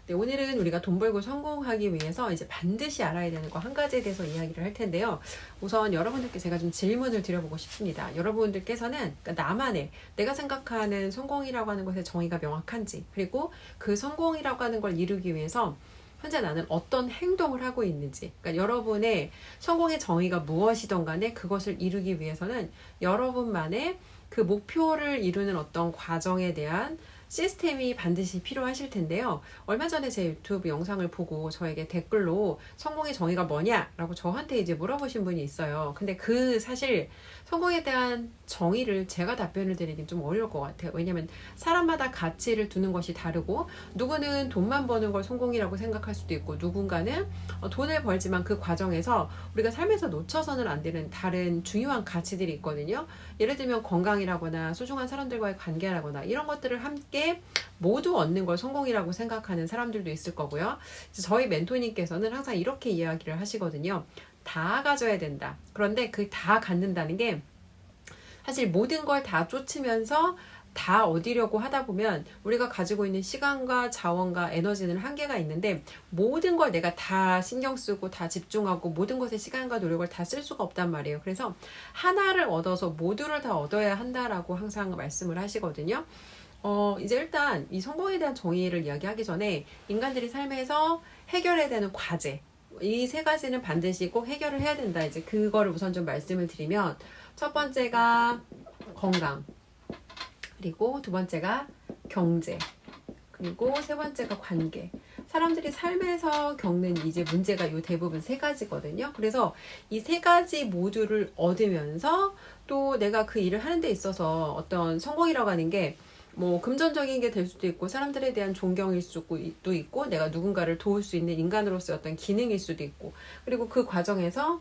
네, 오늘은 우리가 돈 벌고 성공하기 위해서 이제 반드시 알아야 되는 거 한 가지에 대해서 이야기를 할 텐데요. 우선 여러분들께 제가 좀 질문을 드려보고 싶습니다. 여러분들께서는 그러니까 나만의 내가 생각하는 성공이라고 하는 것의 정의가 명확한지, 그리고 그 성공이라고 하는 걸 이루기 위해서 현재 나는 어떤 행동을 하고 있는지, 그러니까 여러분의 성공의 정의가 무엇이든 간에 그것을 이루기 위해서는 여러분만의 그 목표를 이루는 어떤 과정에 대한 시스템이 반드시 필요하실 텐데요. 얼마 전에 제 유튜브 영상을 보고 저에게 댓글로 성공의 정의가 뭐냐라고 저한테 이제 물어보신 분이 있어요. 근데 그 사실 성공에 대한 정의를 제가 답변을 드리긴 좀 어려울 것 같아요. 왜냐면 사람마다 가치를 두는 것이 다르고, 누구는 돈만 버는 걸 성공이라고 생각할 수도 있고, 누군가는 돈을 벌지만 그 과정에서 우리가 삶에서 놓쳐서는 안 되는 다른 중요한 가치들이 있거든요. 예를 들면 건강이라거나 소중한 사람들과의 관계라거나 이런 것들을 함께 모두 얻는 걸 성공이라고 생각하는 사람들도 있을 거고요. 저희 멘토님께서는 항상 이렇게 이야기를 하시거든요. 다 가져야 된다. 그런데 그 다 갖는다는 게 사실 모든 걸 다 쫓으면서 다 얻으려고 하다 보면 우리가 가지고 있는 시간과 자원과 에너지는 한계가 있는데, 모든 걸 내가 다 신경 쓰고 다 집중하고 모든 것에 시간과 노력을 다 쓸 수가 없단 말이에요. 그래서 하나를 얻어서 모두를 다 얻어야 한다라고 항상 말씀을 하시거든요. 이제 일단 이 성공에 대한 정의를 이야기하기 전에 인간들이 삶에서 해결해야 되는 과제, 이 세 가지는 반드시 꼭 해결을 해야 된다. 이제 그거를 우선 좀 말씀을 드리면, 첫 번째가 건강, 그리고 두 번째가 경제, 그리고 세 번째가 관계. 사람들이 삶에서 겪는 이제 문제가 요 대부분 세 가지거든요. 그래서 이 세 가지 모두를 얻으면서 또 내가 그 일을 하는 데 있어서 어떤 성공이라고 하는 게 뭐 금전적인 게 될 수도 있고, 사람들에 대한 존경일 수도 있고, 내가 누군가를 도울 수 있는 인간으로서의 어떤 기능일 수도 있고, 그리고 그 과정에서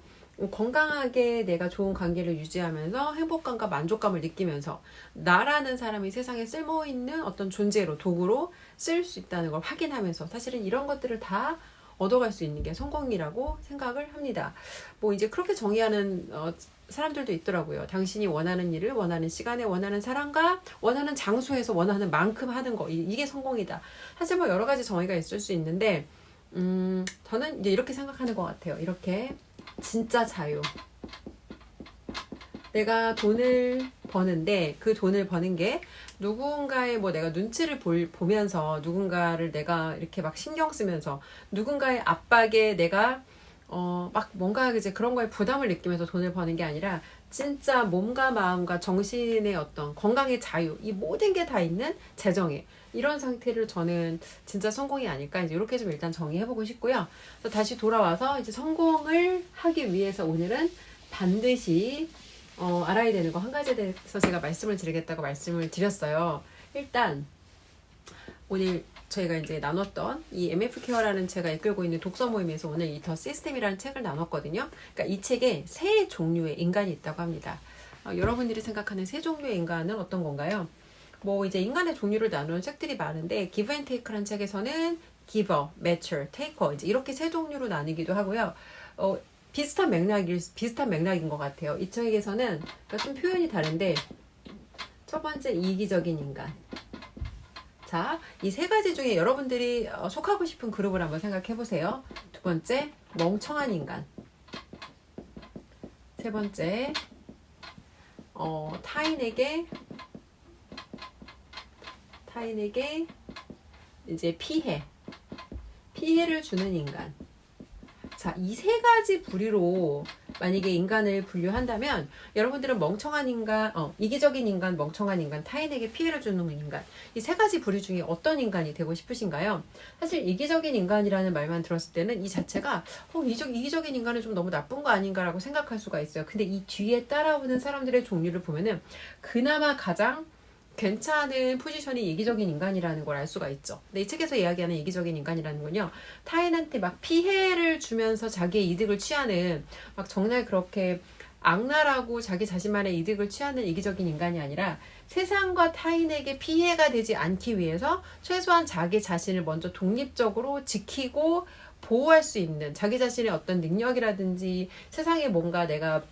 건강하게 내가 좋은 관계를 유지하면서 행복감과 만족감을 느끼면서 나라는 사람이 세상에 쓸모있는 어떤 존재로, 도구로 쓸 수 있다는 걸 확인하면서, 사실은 이런 것들을 다 얻어갈 수 있는 게 성공이라고 생각을 합니다. 뭐 이제 그렇게 정의하는 사람들도 있더라고요. 당신이 원하는 일을 원하는 시간에 원하는 사람과 원하는 장소에서 원하는 만큼 하는 거, 이게 성공이다. 사실 뭐 여러 가지 정의가 있을 수 있는데 저는 이제 이렇게 생각하는 것 같아요. 이렇게 진짜 자유. 내가 돈을 버는데 그 돈을 버는 게 누군가의 뭐 내가 눈치를 보면서, 누군가를 내가 이렇게 막 신경 쓰면서, 누군가의 압박에 내가 막 뭔가 이제 그런 거에 부담을 느끼면서 돈을 버는 게 아니라, 진짜 몸과 마음과 정신의 어떤 건강의 자유, 이 모든 게 다 있는 재정에, 이런 상태를 저는 진짜 성공이 아닐까, 이제 이렇게 좀 일단 정의해보고 싶고요. 그래서 다시 돌아와서 이제 성공을 하기 위해서 오늘은 반드시 알아야 되는 거 한 가지에 대해서 제가 말씀을 드리겠다고 말씀을 드렸어요. 일단 오늘 저희가 이제 나눴던 이 MF 케어라는 제가 이끌고 있는 독서 모임에서 오늘 이 더 시스템이라는 책을 나눴거든요. 그러니까 이 책에 세 종류의 인간이 있다고 합니다. 여러분들이 생각하는 세 종류의 인간은 어떤 건가요? 뭐 이제 인간의 종류를 나누는 책들이 많은데, 기브 앤 테이크라는 책에서는 기버, 매처, 테이커, 이제 이렇게 세 종류로 나뉘기도 하고요. 비슷한 맥락인 것 같아요. 이 책에서는 그러니까 좀 표현이 다른데, 첫 번째 이기적인 인간. 자, 이 세 가지 중에 여러분들이 속하고 싶은 그룹을 한번 생각해 보세요. 두 번째, 멍청한 인간. 세 번째, 타인에게 이제 피해를 주는 인간. 자, 이 세 가지 부류로 만약에 인간을 분류한다면, 여러분들은 멍청한 인간, 이기적인 인간, 멍청한 인간, 타인에게 피해를 주는 인간, 이 세 가지 부류 중에 어떤 인간이 되고 싶으신가요? 사실 이기적인 인간이라는 말만 들었을 때는 이 자체가 이기적인 인간은 좀 너무 나쁜 거 아닌가라고 생각할 수가 있어요. 근데 이 뒤에 따라오는 사람들의 종류를 보면은 그나마 가장 괜찮은 포지션이 이기적인 인간이라는 걸 알 수가 있죠. 근데 이 책에서 이야기하는 이기적인 인간이라는 건요, 타인한테 막 피해를 주면서 자기의 이득을 취하는, 막 정말 그렇게 악랄하고 자기 자신만의 이득을 취하는 이기적인 인간이 아니라, 세상과 타인에게 피해가 되지 않기 위해서 최소한 자기 자신을 먼저 독립적으로 지키고 보호할 수 있는 자기 자신의 어떤 능력이라든지, 세상에 뭔가 내가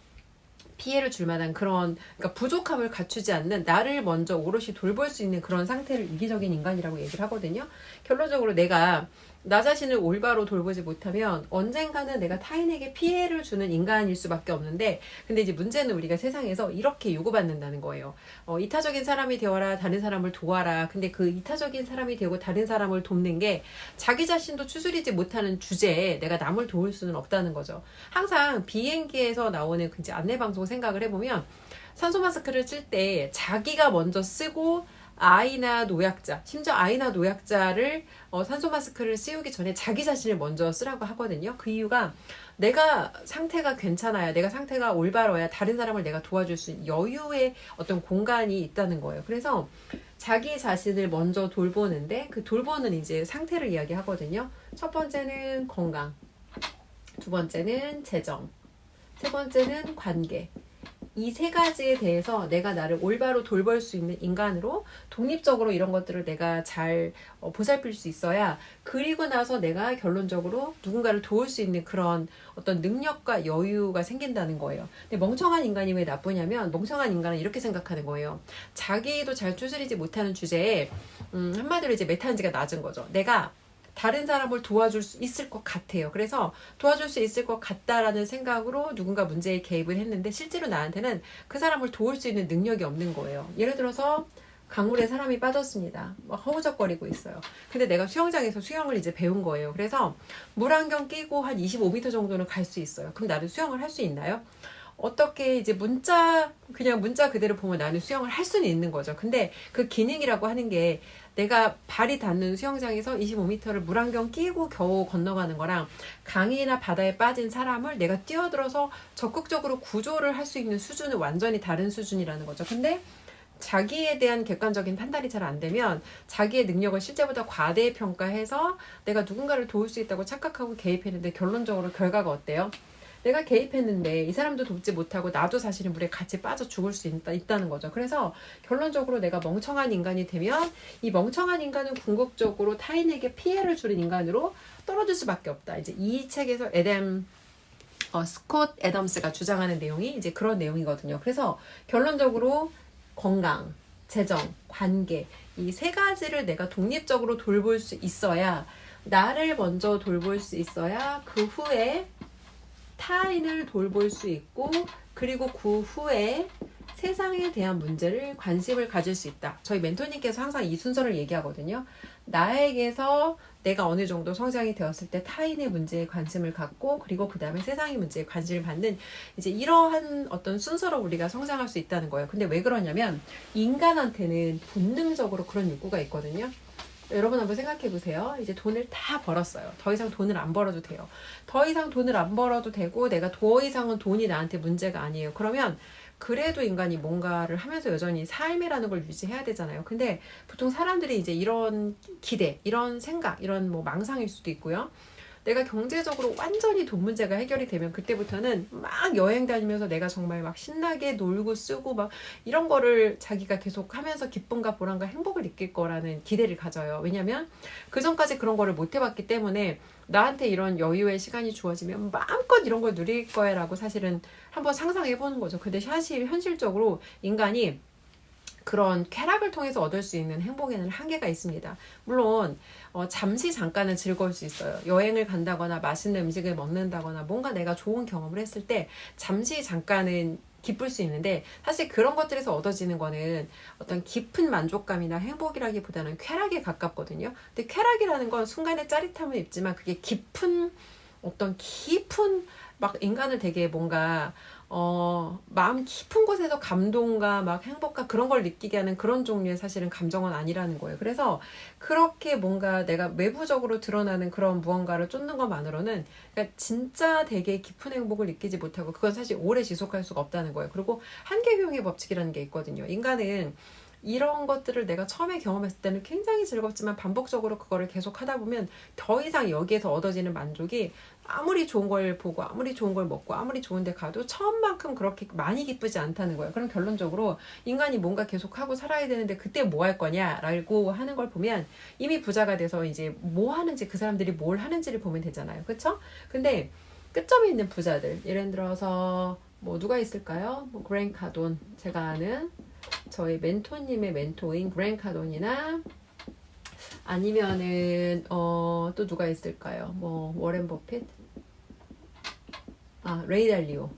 피해를 줄 만한 그런, 그러니까 부족함을 갖추지 않는, 나를 먼저 오롯이 돌볼 수 있는 그런 상태를 이기적인 인간이라고 얘기를 하거든요. 결론적으로 내가 나 자신을 올바로 돌보지 못하면 언젠가는 내가 타인에게 피해를 주는 인간일 수밖에 없는데, 근데 이제 문제는 우리가 세상에서 이렇게 요구받는다는 거예요. 이타적인 사람이 되어라, 다른 사람을 도와라. 근데 그 이타적인 사람이 되고 다른 사람을 돕는 게 자기 자신도 추스리지 못하는 주제에 내가 남을 도울 수는 없다는 거죠. 항상 비행기에서 나오는 그 이제 안내방송 생각을 해보면, 산소 마스크를 쓸 때 자기가 먼저 쓰고 아이나 노약자, 심지어 아이나 노약자를 산소 마스크를 씌우기 전에 자기 자신을 먼저 쓰라고 하거든요. 그 이유가 내가 상태가 괜찮아야, 내가 상태가 올바러야 다른 사람을 내가 도와줄 수 있는 여유의 어떤 공간이 있다는 거예요. 그래서 자기 자신을 먼저 돌보는데, 그 돌보는 이제 상태를 이야기하거든요. 첫 번째는 건강, 두 번째는 재정, 세 번째는 관계. 이 세 가지에 대해서 내가 나를 올바로 돌볼 수 있는 인간으로 독립적으로 이런 것들을 내가 잘 보살필 수 있어야, 그리고 나서 내가 결론적으로 누군가를 도울 수 있는 그런 어떤 능력과 여유가 생긴다는 거예요. 근데 멍청한 인간이 왜 나쁘냐면, 멍청한 인간은 이렇게 생각하는 거예요. 자기도 잘 추스리지 못하는 주제에 한마디로 이제 메타인지가 낮은 거죠. 내가 다른 사람을 도와줄 수 있을 것 같아요. 그래서 도와줄 수 있을 것 같다라는 생각으로 누군가 문제에 개입을 했는데, 실제로 나한테는 그 사람을 도울 수 있는 능력이 없는 거예요. 예를 들어서 강물에 사람이 빠졌습니다. 막 허우적거리고 있어요. 근데 내가 수영장에서 수영을 이제 배운 거예요. 그래서 물안경 끼고 한 25m 정도는 갈 수 있어요. 그럼 나도 수영을 할 수 있나요? 어떻게 이제 그냥 문자 그대로 보면 나는 수영을 할 수는 있는 거죠. 근데 그 기능이라고 하는 게, 내가 발이 닿는 수영장에서 25m를 물안경 끼고 겨우 건너가는 거랑, 강이나 바다에 빠진 사람을 내가 뛰어들어서 적극적으로 구조를 할 수 있는 수준은 완전히 다른 수준이라는 거죠. 근데 자기에 대한 객관적인 판단이 잘 안 되면 자기의 능력을 실제보다 과대평가해서 내가 누군가를 도울 수 있다고 착각하고 개입했는데, 결론적으로 결과가 어때요? 내가 개입했는데 이 사람도 돕지 못하고 나도 사실은 물에 같이 빠져 죽을 수 있다는 거죠. 그래서 결론적으로 내가 멍청한 인간이 되면, 이 멍청한 인간은 궁극적으로 타인에게 피해를 주는 인간으로 떨어질 수밖에 없다. 이제 이 책에서 스콧 애덤스가 주장하는 내용이 이제 그런 내용이거든요. 그래서 결론적으로 건강, 재정, 관계, 이 세 가지를 내가 독립적으로 돌볼 수 있어야, 나를 먼저 돌볼 수 있어야 그 후에 타인을 돌볼 수 있고, 그리고 그 후에 세상에 대한 문제를 관심을 가질 수 있다. 저희 멘토님께서 항상 이 순서를 얘기하거든요. 나에게서 내가 어느 정도 성장이 되었을 때 타인의 문제에 관심을 갖고, 그리고 그 다음에 세상의 문제에 관심을 받는, 이제 이러한 어떤 순서로 우리가 성장할 수 있다는 거예요. 근데 왜 그러냐면, 인간한테는 본능적으로 그런 욕구가 있거든요. 여러분 한번 생각해 보세요. 이제 돈을 다 벌었어요. 더 이상 돈을 안 벌어도 돼요. 더 이상 돈을 안 벌어도 되고, 내가 더 이상은 돈이 나한테 문제가 아니에요. 그러면 그래도 인간이 뭔가를 하면서 여전히 삶이라는 걸 유지해야 되잖아요. 근데 보통 사람들이 이제 이런 기대, 이런 생각, 이런 뭐 망상일 수도 있고요. 내가 경제적으로 완전히 돈 문제가 해결이 되면 그때부터는 막 여행 다니면서 내가 정말 막 신나게 놀고 쓰고 막 이런 거를 자기가 계속 하면서 기쁨과 보람과 행복을 느낄 거라는 기대를 가져요. 왜냐면 그 전까지 그런 거를 못 해봤기 때문에, 나한테 이런 여유의 시간이 주어지면 마음껏 이런 걸 누릴 거야 라고 사실은 한번 상상해 보는 거죠. 근데 사실 현실적으로 인간이 그런 쾌락을 통해서 얻을 수 있는 행복에는 한계가 있습니다. 물론 잠시 잠깐은 즐거울 수 있어요. 여행을 간다거나 맛있는 음식을 먹는다거나 뭔가 내가 좋은 경험을 했을 때 잠시 잠깐은 기쁠 수 있는데, 사실 그런 것들에서 얻어지는 거는 어떤 깊은 만족감이나 행복이라기보다는 쾌락에 가깝거든요. 근데 쾌락이라는 건 순간의 짜릿함은 있지만, 그게 깊은 막 인간을 되게 뭔가 마음 깊은 곳에서 감동과 막 행복과 그런 걸 느끼게 하는 그런 종류의 사실은 감정은 아니라는 거예요. 그래서 그렇게 뭔가 내가 외부적으로 드러나는 그런 무언가를 쫓는 것만으로는, 그러니까 진짜 되게 깊은 행복을 느끼지 못하고, 그건 사실 오래 지속할 수가 없다는 거예요. 그리고 한계효용의 법칙이라는 게 있거든요. 인간은 이런 것들을 내가 처음에 경험했을 때는 굉장히 즐겁지만, 반복적으로 그거를 계속 하다 보면 더 이상 여기에서 얻어지는 만족이, 아무리 좋은 걸 보고 아무리 좋은 걸 먹고 아무리 좋은 데 가도 처음만큼 그렇게 많이 기쁘지 않다는 거예요. 그럼 결론적으로 인간이 뭔가 계속하고 살아야 되는데 그때 뭐 할 거냐라고 하는 걸 보면, 이미 부자가 돼서 이제 뭐 하는지, 그 사람들이 뭘 하는지를 보면 되잖아요. 그쵸? 근데 끝점에 있는 부자들, 예를 들어서 뭐 누가 있을까요? 뭐 그랜 카돈, 제가 아는 저희 멘토님의 멘토인 그랜 카돈이나 아니면은 또 누가 있을까요? 뭐 워렌 버핏, 레이 달리오.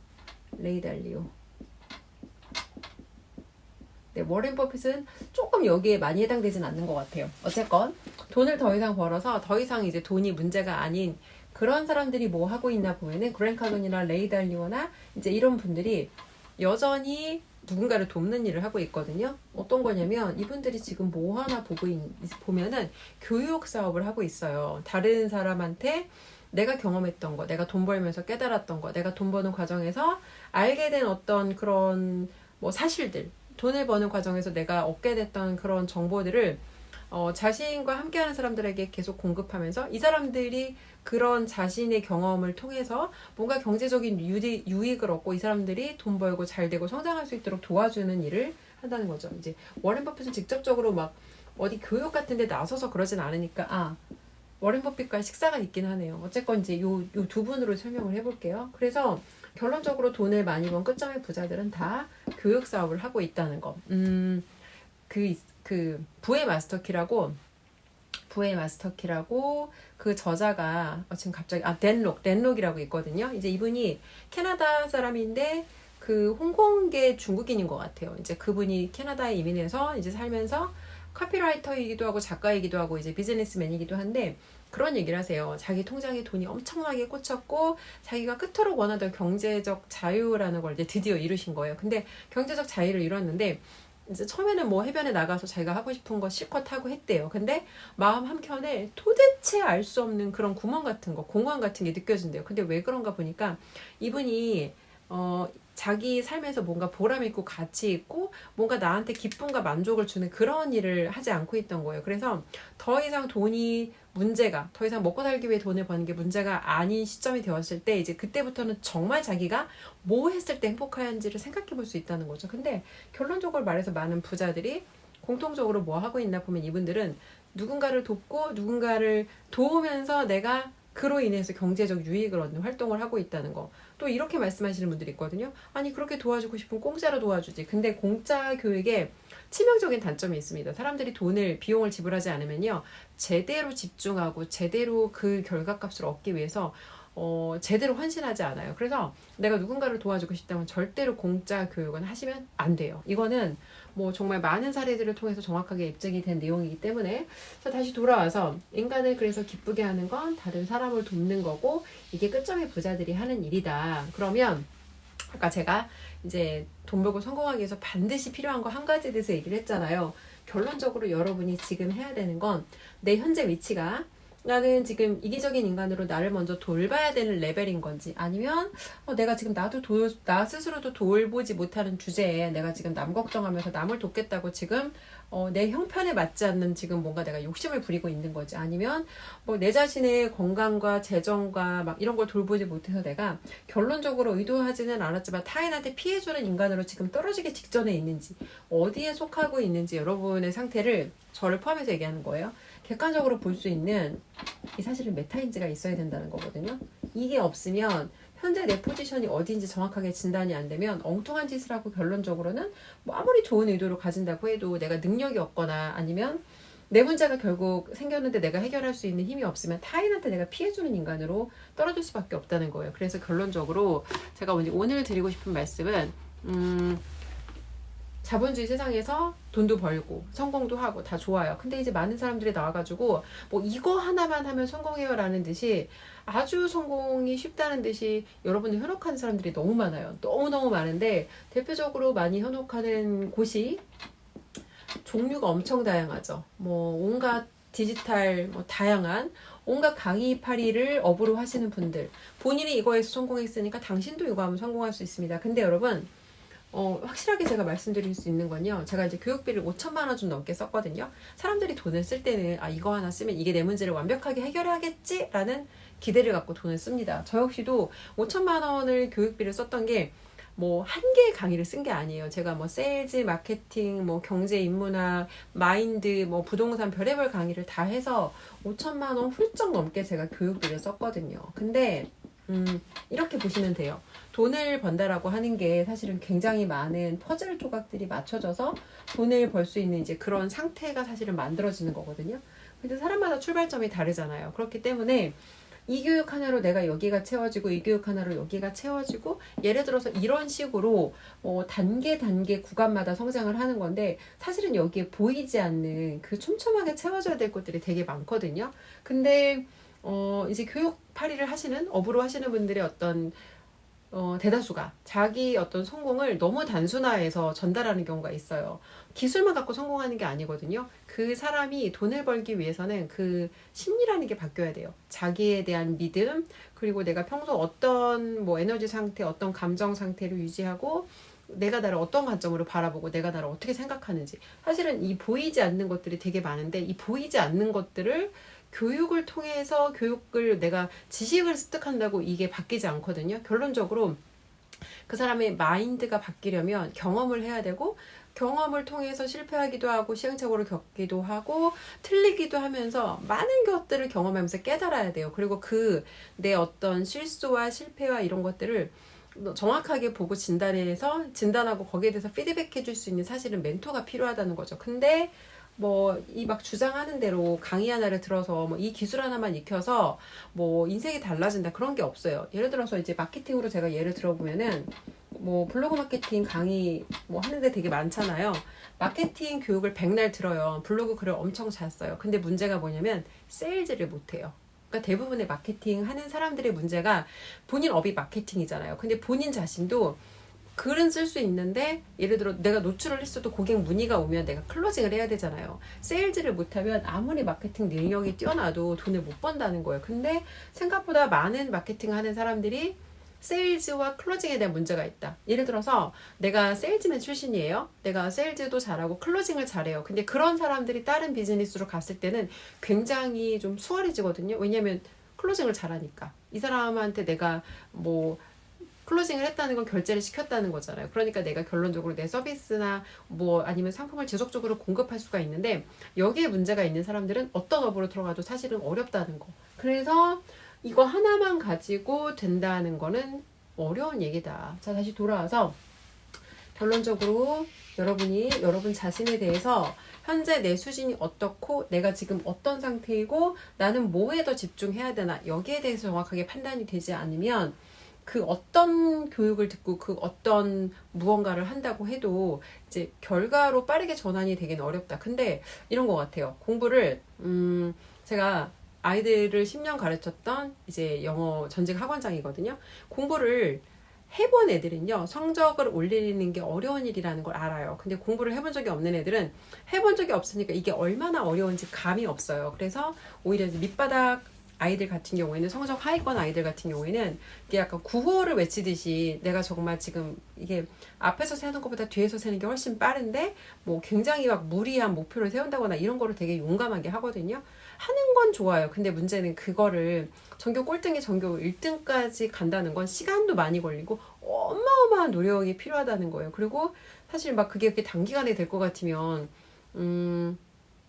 네, 워렌 버핏은 조금 여기에 많이 해당되진 않는 것 같아요. 어쨌건 돈을 더 이상 벌어서 더 이상 이제 돈이 문제가 아닌 그런 사람들이 뭐 하고 있나 보면은 그랜 카돈이나 레이 달리오나 이제 이런 분들이 여전히 누군가를 돕는 일을 하고 있거든요. 어떤 거냐면 이분들이 지금 뭐 하나 보면은 교육 사업을 하고 있어요. 다른 사람한테 내가 경험했던 거, 내가 돈 벌면서 깨달았던 거, 내가 돈 버는 과정에서 알게 된 어떤 그런 뭐 사실들, 돈을 버는 과정에서 내가 얻게 됐던 그런 정보들을 자신과 함께하는 사람들에게 계속 공급하면서 이 사람들이 그런 자신의 경험을 통해서 뭔가 경제적인 유익을 얻고 이 사람들이 돈 벌고 잘 되고 성장할 수 있도록 도와주는 일을 한다는 거죠. 이제 워렌 버핏은 직접적으로 막 어디 교육 같은 데 나서서 그러진 않으니까 워렌 버핏과 식사가 있긴 하네요. 어쨌건 이제 요 두 분으로 설명을 해볼게요. 그래서 결론적으로 돈을 많이 번 끝점의 부자들은 다 교육 사업을 하고 있다는 거. 부의 마스터키라고 그 저자가 지금 갑자기 댄록이라고 있거든요. 이제 이분이 캐나다 사람인데 그 홍콩계 중국인인 것 같아요. 이제 그분이 캐나다에 이민해서 이제 살면서 카피라이터이기도 하고 작가이기도 하고 이제 비즈니스맨이기도 한데 그런 얘기를 하세요. 자기 통장에 돈이 엄청나게 꽂혔고 자기가 그토록 원하던 경제적 자유라는 걸 이제 드디어 이루신 거예요. 근데 경제적 자유를 이뤘는데 이제 처음에는 뭐 해변에 나가서 자기가 하고 싶은 거 실컷 하고 했대요. 근데 마음 한켠에 도대체 알 수 없는 그런 구멍 같은 거, 공허함 같은 게 느껴진대요. 근데 왜 그런가 보니까 이분이 자기 삶에서 뭔가 보람 있고 가치 있고 뭔가 나한테 기쁨과 만족을 주는 그런 일을 하지 않고 있던 거예요. 그래서 더 이상 돈이 문제가, 더 이상 먹고 살기 위해 돈을 버는 게 문제가 아닌 시점이 되었을 때 이제 그때부터는 정말 자기가 뭐 했을 때 행복한지를 생각해 볼 수 있다는 거죠. 근데 결론적으로 말해서 많은 부자들이 공통적으로 뭐 하고 있나 보면 이분들은 누군가를 돕고 누군가를 도우면서 내가 그로 인해서 경제적 유익을 얻는 활동을 하고 있다는 거. 또 이렇게 말씀하시는 분들이 있거든요. 아니 그렇게 도와주고 싶으면 공짜로 도와주지. 근데 공짜 교육에 치명적인 단점이 있습니다. 사람들이 비용을 지불하지 않으면요. 제대로 집중하고 제대로 그 결과값을 얻기 위해서 제대로 헌신하지 않아요. 그래서 내가 누군가를 도와주고 싶다면 절대로 공짜 교육은 하시면 안 돼요. 이거는 뭐 정말 많은 사례들을 통해서 정확하게 입증이 된 내용이기 때문에 자 다시 돌아와서 인간을 그래서 기쁘게 하는 건 다른 사람을 돕는 거고 이게 끝점의 부자들이 하는 일이다. 그러면 아까 제가 이제 돈 벌고 성공하기 위해서 반드시 필요한 거 한 가지에 대해서 얘기를 했잖아요. 결론적으로 여러분이 지금 해야 되는 건 내 현재 위치가 나는 지금 이기적인 인간으로 나를 먼저 돌봐야 되는 레벨인 건지 아니면 내가 지금 나 스스로도 돌보지 못하는 주제에 내가 지금 남 걱정하면서 남을 돕겠다고 지금 내 형편에 맞지 않는 지금 뭔가 내가 욕심을 부리고 있는 거지 아니면 뭐 내 자신의 건강과 재정과 막 이런 걸 돌보지 못해서 내가 결론적으로 의도하지는 않았지만 타인한테 피해주는 인간으로 지금 떨어지기 직전에 있는지 어디에 속하고 있는지 여러분의 상태를 저를 포함해서 얘기하는 거예요. 객관적으로 볼 수 있는 이 사실은 메타인지가 있어야 된다는 거거든요. 이게 없으면 현재 내 포지션이 어딘지 정확하게 진단이 안 되면 엉뚱한 짓을 하고 결론적으로는 뭐 아무리 좋은 의도로 가진다고 해도 내가 능력이 없거나 아니면 내 문제가 결국 생겼는데 내가 해결할 수 있는 힘이 없으면 타인한테 내가 피해주는 인간으로 떨어질 수밖에 없다는 거예요. 그래서 결론적으로 제가 오늘 드리고 싶은 말씀은 자본주의 세상에서 돈도 벌고 성공도 하고 다 좋아요. 근데 이제 많은 사람들이 나와가지고 뭐 이거 하나만 하면 성공해요 라는 듯이 아주 성공이 쉽다는 듯이 여러분들 현혹하는 사람들이 너무 많아요. 너무너무 많은데 대표적으로 많이 현혹하는 곳이 종류가 엄청 다양하죠. 뭐 온갖 디지털 다양한 온갖 강의파리를 업으로 하시는 분들 본인이 이거에서 성공했으니까 당신도 이거 하면 성공할 수 있습니다. 근데 여러분 확실하게 제가 말씀드릴 수 있는 건요. 제가 이제 교육비를 5천만 원 좀 넘게 썼거든요. 사람들이 돈을 쓸 때는 이거 하나 쓰면 이게 내 문제를 완벽하게 해결하겠지라는 기대를 갖고 돈을 씁니다. 저 역시도 5천만 원을 교육비를 썼던 게 뭐 한 개의 강의를 쓴 게 아니에요. 제가 뭐 세일즈, 마케팅, 뭐 경제 인문학, 마인드, 뭐 부동산 별의별 강의를 다 해서 5천만 원 훌쩍 넘게 제가 교육비를 썼거든요. 근데 이렇게 보시면 돼요. 돈을 번다라고 하는 게 사실은 굉장히 많은 퍼즐 조각들이 맞춰져서 돈을 벌 수 있는 이제 그런 상태가 사실은 만들어지는 거거든요. 근데 사람마다 출발점이 다르잖아요. 그렇기 때문에 이 교육 하나로 내가 여기가 채워지고 이 교육 하나로 여기가 채워지고 예를 들어서 이런 식으로 단계 구간마다 성장을 하는 건데 사실은 여기에 보이지 않는 그 촘촘하게 채워져야 될 것들이 되게 많거든요. 근데 이제 교육팔이를 하시는 업으로 하시는 분들의 어떤 대다수가 자기 어떤 성공을 너무 단순화해서 전달하는 경우가 있어요. 기술만 갖고 성공하는 게 아니거든요. 그 사람이 돈을 벌기 위해서는 그 심리라는 게 바뀌어야 돼요. 자기에 대한 믿음, 그리고 내가 평소 어떤 뭐 에너지 상태, 어떤 감정 상태를 유지하고 내가 나를 어떤 관점으로 바라보고 내가 나를 어떻게 생각하는지. 사실은 이 보이지 않는 것들이 되게 많은데 이 보이지 않는 것들을 교육을 통해서 교육을 내가 지식을 습득한다고 이게 바뀌지 않거든요. 결론적으로 그 사람의 마인드가 바뀌려면 경험을 해야 되고 경험을 통해서 실패하기도 하고 시행착오를 겪기도 하고 틀리기도 하면서 많은 것들을 경험하면서 깨달아야 돼요. 그리고 그 내 어떤 실수와 실패와 이런 것들을 정확하게 보고 진단하고 거기에 대해서 피드백 해줄 수 있는 사실은 멘토가 필요하다는 거죠. 근데 뭐 이 막 주장하는 대로 강의 하나를 들어서 뭐 이 기술 하나만 익혀서 뭐 인생이 달라진다 그런 게 없어요. 예를 들어서 이제 마케팅으로 제가 예를 들어보면은 뭐 블로그 마케팅 강의 뭐 하는데 되게 많잖아요. 마케팅 교육을 백날 들어요. 블로그 글을 엄청 잘 써요. 근데 문제가 뭐냐면 세일즈를 못해요. 그러니까 대부분의 마케팅 하는 사람들의 문제가 본인 업이 마케팅이잖아요. 근데 본인 자신도 글은 쓸 수 있는데 예를 들어 내가 노출을 했어도 고객 문의가 오면 내가 클로징을 해야 되잖아요. 세일즈를 못하면 아무리 마케팅 능력이 뛰어나도 돈을 못 번다는 거예요. 근데 생각보다 많은 마케팅 하는 사람들이 세일즈와 클로징에 대한 문제가 있다. 예를 들어서 내가 세일즈맨 출신이에요. 내가 세일즈도 잘하고 클로징을 잘해요. 근데 그런 사람들이 다른 비즈니스로 갔을 때는 굉장히 좀 수월해지거든요. 왜냐면 클로징을 잘하니까. 이 사람한테 내가 뭐 클로징을 했다는 건 결제를 시켰다는 거잖아요. 그러니까 내가 결론적으로 내 서비스나 뭐 아니면 상품을 지속적으로 공급할 수가 있는데 여기에 문제가 있는 사람들은 어떤 업으로 들어가도 사실은 어렵다는 거. 그래서 이거 하나만 가지고 된다는 거는 어려운 얘기다. 자, 다시 돌아와서 결론적으로 여러분 자신에 대해서 현재 내 수준이 어떻고 내가 지금 어떤 상태이고 나는 뭐에 더 집중해야 되나 여기에 대해서 정확하게 판단이 되지 않으면 그 어떤 교육을 듣고 그 어떤 무언가를 한다고 해도 이제 결과로 빠르게 전환이 되긴 어렵다. 근데 이런 것 같아요. 공부를 제가 아이들을 10년 가르쳤던 이제 영어 전직 학원장이거든요. 공부를 해본 애들은요 성적을 올리는 게 어려운 일이라는 걸 알아요. 근데 공부를 해본 적이 없는 애들은 해본 적이 없으니까 이게 얼마나 어려운지 감이 없어요. 그래서 오히려 이제 밑바닥 아이들 같은 경우에는 성적 하위권 아이들 같은 경우에는 이게 약간 구호를 외치듯이 내가 정말 지금 이게 앞에서 세는 것보다 뒤에서 세는 게 훨씬 빠른데 뭐 굉장히 막 무리한 목표를 세운다거나 이런 거를 되게 용감하게 하거든요. 하는 건 좋아요. 근데 문제는 그거를 전교 꼴등에 전교 1등까지 간다는 건 시간도 많이 걸리고 어마어마한 노력이 필요하다는 거예요. 그리고 사실 막 그게 그렇게 단기간에 될 것 같으면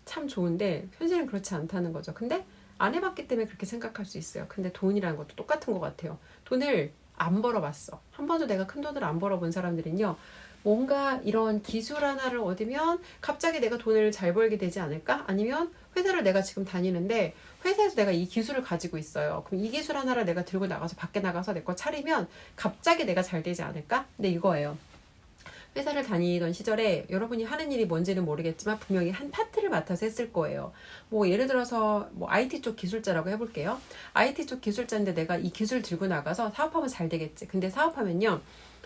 참 좋은데 현실은 그렇지 않다는 거죠. 근데 안 해봤기 때문에 그렇게 생각할 수 있어요. 근데 돈이라는 것도 똑같은 것 같아요. 돈을 안 벌어봤어. 한 번도 내가 큰 돈을 안 벌어본 사람들은요. 뭔가 이런 기술 하나를 얻으면 갑자기 내가 돈을 잘 벌게 되지 않을까? 아니면 회사를 내가 지금 다니는데 회사에서 내가 이 기술을 가지고 있어요. 그럼 이 기술 하나를 내가 들고 나가서 밖에 나가서 내 거 차리면 갑자기 내가 잘 되지 않을까? 근데 이거예요. 회사를 다니던 시절에 여러분이 하는 일이 뭔지는 모르겠지만 분명히 한 파트를 맡아서 했을 거예요. 뭐 예를 들어서 뭐 IT 쪽 기술자라고 해볼게요. IT 쪽 기술자인데 내가 이 기술 들고 나가서 사업하면 잘 되겠지. 근데 사업하면요.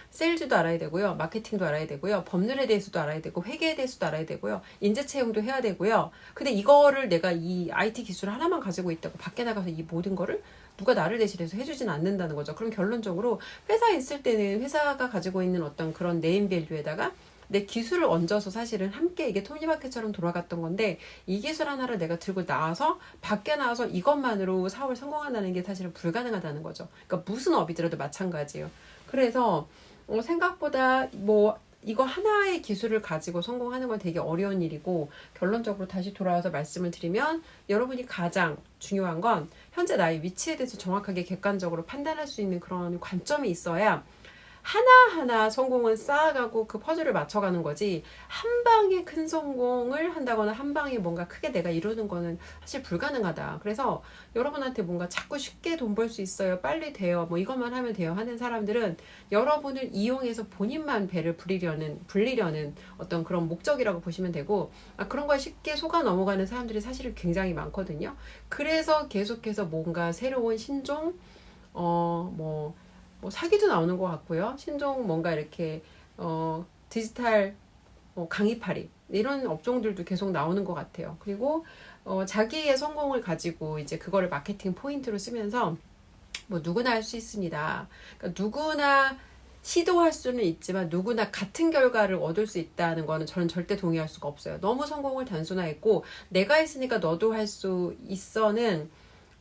세일즈도 알아야 되고요. 마케팅도 알아야 되고요. 법률에 대해서도 알아야 되고 회계에 대해서도 알아야 되고요. 인재 채용도 해야 되고요. 근데 이거를 내가 이 IT 기술 하나만 가지고 있다고 밖에 나가서 이 모든 거를 누가 나를 대신해서 해주진 않는다는 거죠. 그럼 결론적으로 회사에 있을 때는 회사가 가지고 있는 어떤 그런 네임밸류에다가 내 기술을 얹어서 사실은 함께 이게 톱니바퀴처럼 돌아갔던 건데 이 기술 하나를 내가 들고 나와서 밖에 나와서 이것만으로 사업을 성공한다는 게 사실은 불가능하다는 거죠. 그러니까 무슨 업이더라도 마찬가지예요. 그래서 생각보다 뭐 이거 하나의 기술을 가지고 성공하는 건 되게 어려운 일이고, 결론적으로 다시 돌아와서 말씀을 드리면 여러분이 가장 중요한 건 현재 나의 위치에 대해서 정확하게 객관적으로 판단할 수 있는 그런 관점이 있어야 하나하나 성공은 쌓아가고 그 퍼즐을 맞춰가는 거지, 한 방에 큰 성공을 한다거나 한 방에 뭔가 크게 내가 이루는 거는 사실 불가능하다. 그래서 여러분한테 뭔가 자꾸 쉽게 돈 벌 수 있어요, 빨리 돼요, 뭐 이것만 하면 돼요 하는 사람들은 여러분을 이용해서 본인만 배를 불리려는 어떤 그런 목적이라고 보시면 되고, 그런 거에 쉽게 속아 넘어가는 사람들이 사실은 굉장히 많거든요. 그래서 계속해서 뭔가 새로운 신종 뭐 사기도 나오는 것 같고요. 신종 뭔가 이렇게 디지털 강의팔이 이런 업종들도 계속 나오는 것 같아요. 그리고 자기의 성공을 가지고 이제 그거를 마케팅 포인트로 쓰면서 뭐 누구나 할 수 있습니다. 그러니까 누구나 시도할 수는 있지만 누구나 같은 결과를 얻을 수 있다는 거는 저는 절대 동의할 수가 없어요. 너무 성공을 단순화했고, 내가 했으니까 너도 할 수 있어는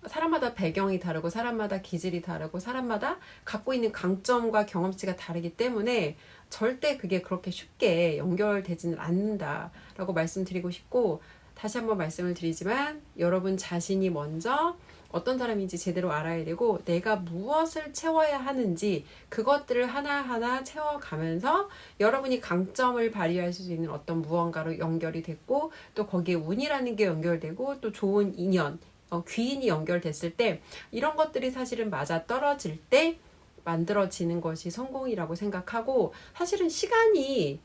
사람마다 배경이 다르고 사람마다 기질이 다르고 사람마다 갖고 있는 강점과 경험치가 다르기 때문에 절대 그게 그렇게 쉽게 연결되지는 않는다라고 말씀드리고 싶고, 다시 한번 말씀을 드리지만 여러분 자신이 먼저 어떤 사람인지 제대로 알아야 되고, 내가 무엇을 채워야 하는지 그것들을 하나하나 채워가면서 여러분이 강점을 발휘할 수 있는 어떤 무언가로 연결이 됐고, 또 거기에 운이라는 게 연결되고, 또 좋은 인연, 귀인이 연결됐을 때, 이런 것들이 사실은 맞아 떨어질 때 만들어지는 것이 성공이라고 생각하고, 사실은 시간이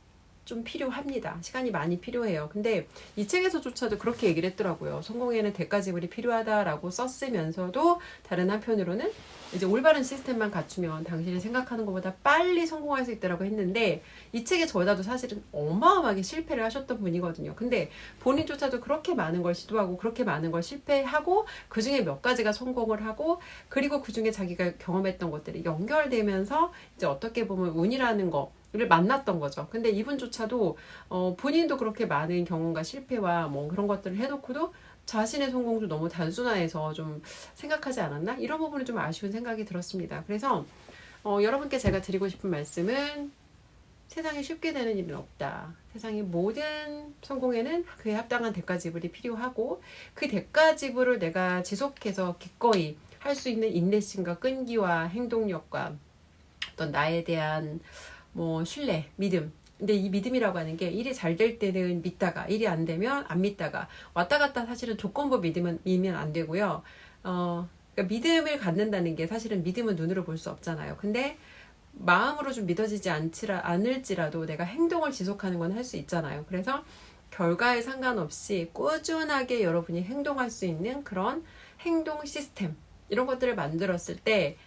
좀 필요합니다. 시간이 많이 필요해요. 근데 이 책에서조차도 그렇게 얘기를 했더라고요. 성공에는 대가 지불이 필요하다라고 썼으면서도 다른 한편으로는 이제 올바른 시스템만 갖추면 당신이 생각하는 것보다 빨리 성공할 수 있다라고 했는데, 이 책의 저자도 사실은 어마어마하게 실패를 하셨던 분이거든요. 근데 본인조차도 그렇게 많은 걸 시도하고 그렇게 많은 걸 실패하고 그 중에 몇 가지가 성공을 하고, 그리고 그 중에 자기가 경험했던 것들이 연결되면서 이제 어떻게 보면 운이라는 거를 만났던 거죠. 근데 이분조차도 본인도 그렇게 많은 경험과 실패와 뭐 그런 것들을 해놓고도 자신의 성공도 너무 단순화해서 좀 생각하지 않았나? 이런 부분은 좀 아쉬운 생각이 들었습니다. 그래서 여러분께 제가 드리고 싶은 말씀은, 세상에 쉽게 되는 일은 없다. 세상의 모든 성공에는 그에 합당한 대가 지불이 필요하고, 그 대가 지불을 내가 지속해서 기꺼이 할 수 있는 인내심과 끈기와 행동력과 어떤 나에 대한 뭐 신뢰, 믿음. 근데 이 믿음이라고 하는 게 일이 잘 될 때는 믿다가, 일이 안 되면 안 믿다가 왔다 갔다, 사실은 조건부 믿으면 안 되고요. 그러니까 믿음을 갖는다는 게, 사실은 믿음은 눈으로 볼 수 없잖아요. 근데 마음으로 좀 믿어지지 않을지라도 내가 행동을 지속하는 건 할 수 있잖아요. 그래서 결과에 상관없이 꾸준하게 여러분이 행동할 수 있는 그런 행동 시스템, 이런 것들을 만들었을 때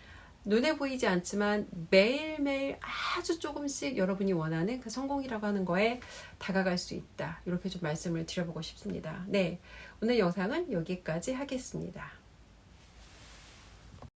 눈에 보이지 않지만 매일매일 아주 조금씩 여러분이 원하는 그 성공이라고 하는 거에 다가갈 수 있다. 이렇게 좀 말씀을 드려보고 싶습니다. 네, 오늘 영상은 여기까지 하겠습니다.